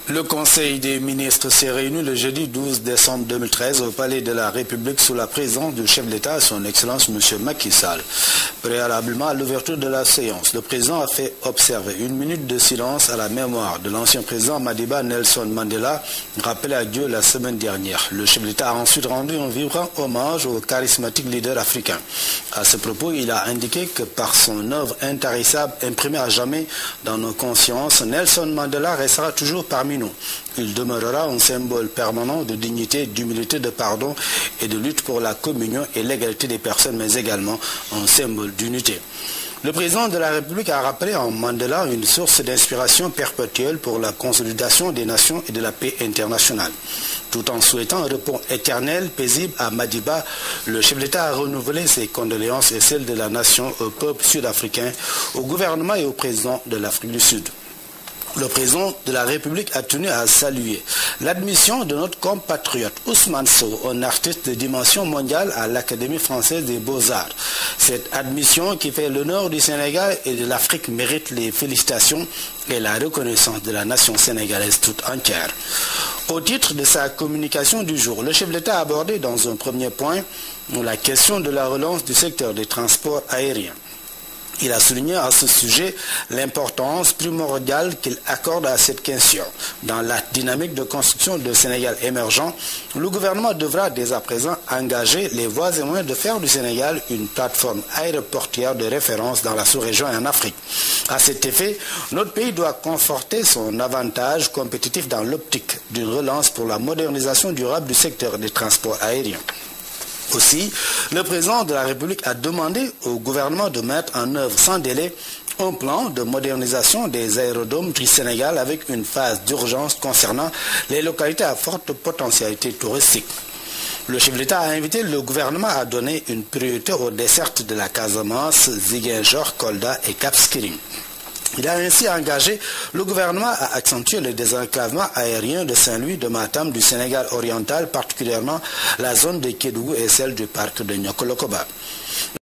Le Conseil des ministres s'est réuni le jeudi 12 décembre 2013 au Palais de la République sous la présence du chef d'État, son Excellence M. Macky Sall. Préalablement à l'ouverture de la séance, le président a fait observer une minute de silence à la mémoire de l'ancien président Madiba Nelson Mandela, rappelé à Dieu la semaine dernière. Le chef d'État a ensuite rendu un vibrant hommage au charismatique leader africain. À ce propos, il a indiqué que par son œuvre intarissable, imprimée à jamais dans nos consciences, Nelson Mandela restera toujours parmi nous. Il demeurera un symbole permanent de dignité, d'humilité, de pardon et de lutte pour la communion et l'égalité des personnes, mais également un symbole d'unité. Le président de la République a rappelé en Mandela une source d'inspiration perpétuelle pour la consolidation des nations et de la paix internationale. Tout en souhaitant un repos éternel, paisible à Madiba, le chef d'État a renouvelé ses condoléances et celles de la nation au peuple sud-africain, au gouvernement et au président de l'Afrique du Sud. Le président de la République a tenu à saluer l'admission de notre compatriote Ousmane Sow, un artiste de dimension mondiale à l'Académie française des beaux-arts. Cette admission qui fait l'honneur du Sénégal et de l'Afrique mérite les félicitations et la reconnaissance de la nation sénégalaise toute entière. Au titre de sa communication du jour, le chef d'État a abordé dans un premier point la question de la relance du secteur des transports aériens. Il a souligné à ce sujet l'importance primordiale qu'il accorde à cette question. Dans la dynamique de construction de Sénégal émergent, le gouvernement devra dès à présent engager les voies et moyens de faire du Sénégal une plateforme aéroportuaire de référence dans la sous-région et en Afrique. À cet effet, notre pays doit conforter son avantage compétitif dans l'optique d'une relance pour la modernisation durable du secteur des transports aériens. Aussi, le président de la République a demandé au gouvernement de mettre en œuvre sans délai un plan de modernisation des aérodromes du Sénégal avec une phase d'urgence concernant les localités à forte potentialité touristique. Le chef d'État a invité le gouvernement à donner une priorité aux dessertes de la Casamance, Ziguinchor, Kolda et Cap Skirring. Il a ainsi engagé le gouvernement à accentuer le désenclavement aérien de Saint-Louis, de Matam, du Sénégal oriental, particulièrement la zone de Kédougou et celle du parc de Niokolo-Koba.